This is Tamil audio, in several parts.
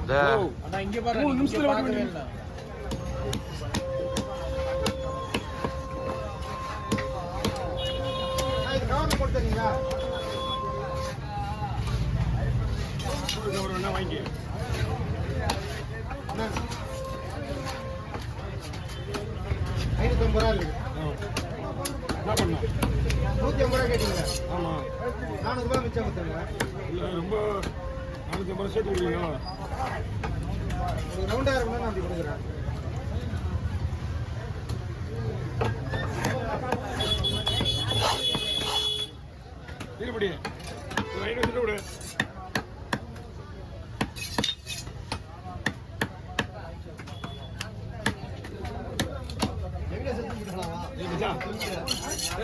இங்க பாரு நிமிஷத்துல வாங்கி ₹550 இருக்கு. என்ன பண்ண ₹150 கேட்டீங்களா? ஆமா ₹400 மிச்சம் கொடுத்துருங்க. இல்லை ரொம்ப ₹450 சேர்த்து கொடுக்குறீங்களா? ரவுண்டா இருக்குன்னா நான் அப்படி கொடுக்குறேன். இருபடி ஒரு 500 விடு.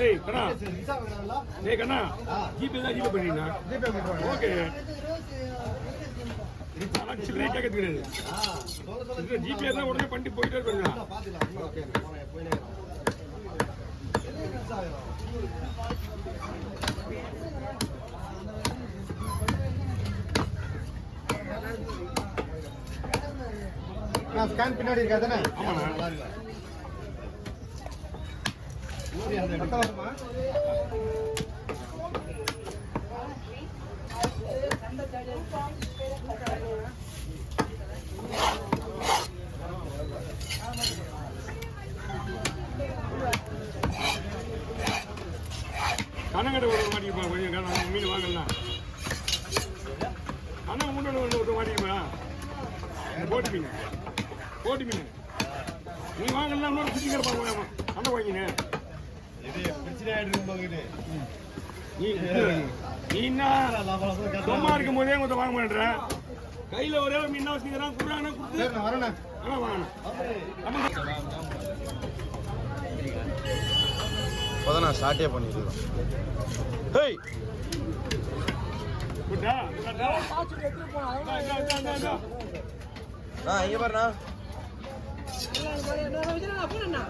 ஏய் கண்ணா, ஏய் கண்ணா, ஜிபே தான் ஜிபே பண்ணினா ஓகே. சில்லறை கேட்கறது கிடையாது. ஜிபே தான் உடனே பண்ணிட்டு போயிட்டே இருக்காங்க. ஸ்கேன் பின்னாடி இருக்கா தானே? ஆமாண்ணா. கணக்கடை ஒரு மாட்டிப்பா கொஞ்சம் மீன் வாங்கலாம். கணக்கு முன்னாடி ஒரு மாட்டிப்பா போட்டு மீன் போட்டு மீன் நீ வாங்கலாம். இன்னொரு சுற்றி கிடப்பாங்க கண்ணை வாங்கினேன். சும்மா இருக்கும் போதே கொஞ்சம் வாங்க மாட்டேன். கையில ஒரே ஒரு மீன் வச்சுக்கிறான் குடுறாங்க கொடுத்து வரேண்ணா. இப்போதான் ஸ்டார்ட்டே பண்ணிருக்கோம். ஹேய் இங்க பாருண்ணா,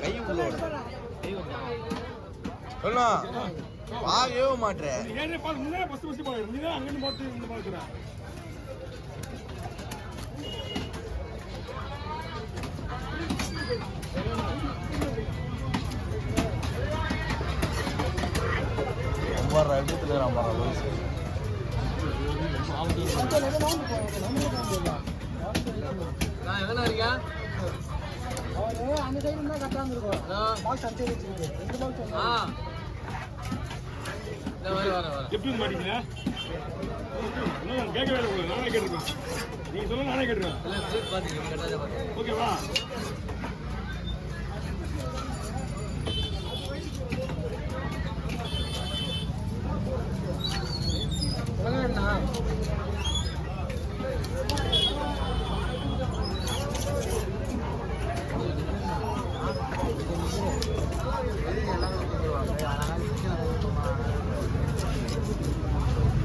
கை உள்ள சொல்லா வாங்கவே மாட்டேன். அங்கிருந்து பார்த்து பார்க்குறேன். எதனா இருக்கா அந்த சைடு இருந்தா கரெக்டா இருக்கும். எப்படி மாட்டீங்களா? கேட்கவே இல்லை. நானே கேட்டிருக்கேன். நீங்க சொல்ல நானே கேட்டுருக்கேன். ஓகேவா?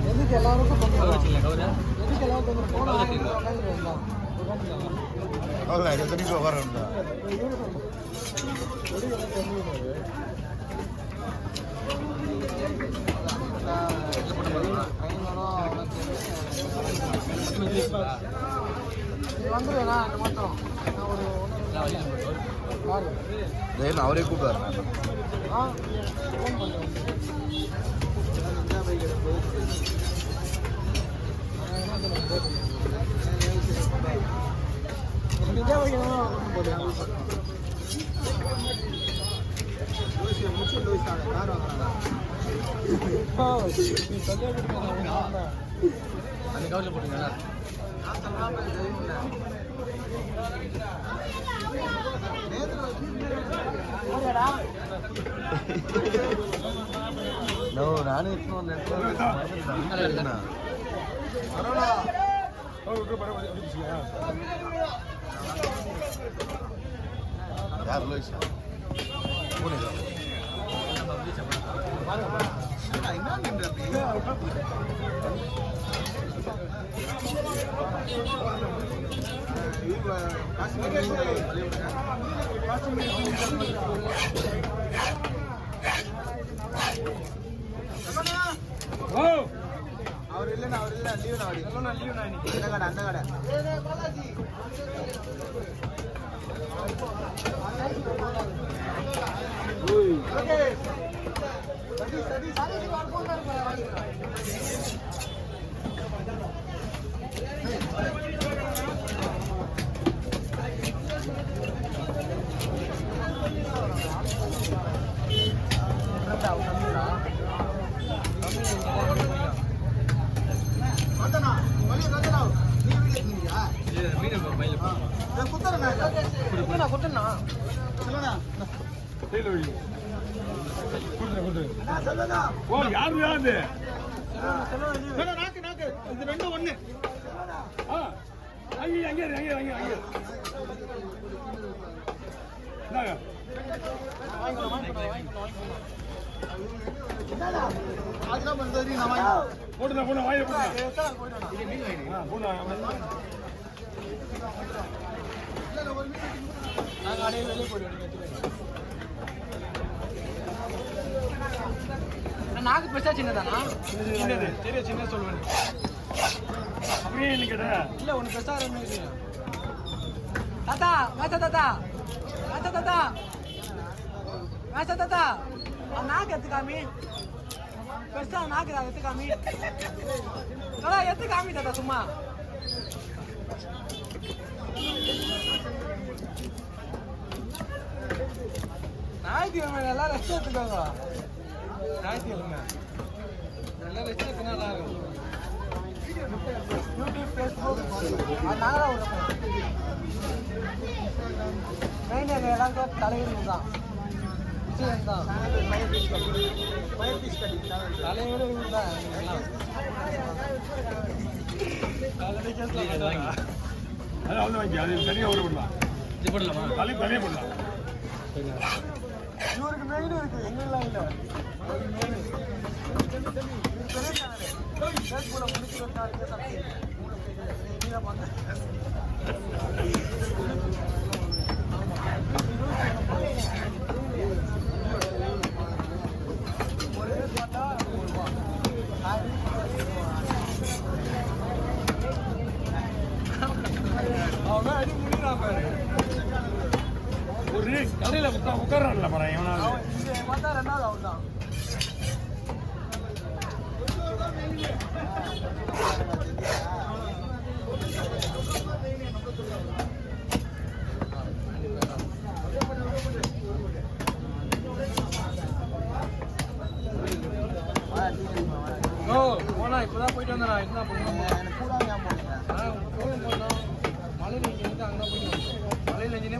எதுக்கு எல்லாருக்கும் எதுக்கு எல்லாருக்கும் வந்துருவேண்ணா மட்டும் அவரே கூப்பிட்டாரு. அந்த கவர்ல போட்டுங்களா? நானே யார் லோயிஷா அவர் இல்ல இல்லைண்ணா அவர் இல்லை லீவுண்ணா அவர் இல்லைண்ணா லீவுண்ணா இன்னைக்கு அந்த கடை கையில் வை. கொடுத்துரு. ஓ, யாரு யாரு? இது ரெண்டும் ஒண்ணு ஆ, அங்கே இந்தாங்க. அதெல்லாம் பண்றது நான் வாங்கி போட்டுதான் வாயில போட்டுதான். நாங்கள் அடையே வெளியே போயிடுவோம். நாக்கு பெருசா சின்னதானா? சின்னது. தெரியும் சின்ன சொல்லுவேன். அப்படியே என்ன கேட்ட? இல்ல ஒன்று பெருசா இருக்கு. தாத்தா வாசா தாத்தா நாக்கு எடுத்துக்காமி பெருசா நாக்கு எடுத்துக்காமி தடா எடுத்துக்காமி தாத்தா சும்மா ஞாயிற்றுக்கிழமை எல்லாம் ரெஸ்ட் எடுத்துக்கோங்க. ஞாயிற்றுக்கிழமை எல்லாம் ரெஸ்ட் எடுத்துனா நல்லா இருக்கும். யூடியூப் ஃபேஸ்புக் நாங்களாம் உள்ள மெயின் எங்கள் எல்லாருக்கும் தலைவர் தான் விஜயன் தான் தலைவர் இவர் தான் அது வந்து வாங்கி அது தனியாக ஒரு போடலாம். தலையும் தனியாக போடலாம். இவருக்கு மெயின் இருக்கு எங்கெல்லாம் இல்லை மெயின் கூட முடிச்சு அவன் அடி முடிக்கிறான் பாரு. ஒரு கடையில் உட்காரான்ல பாரு எவனாவது. பார்த்தா ரெண்டாவது அவர் தான். போனா இப்பதான் போயிட்டு வந்தேன். என்ன பண்ணுவோம் எனக்கு கூட ஞாபகம் போனோம் மலையில் இங்கே வந்து அங்கே போயிட்டு வந்தோம். மலையில் இன்ஜினியர்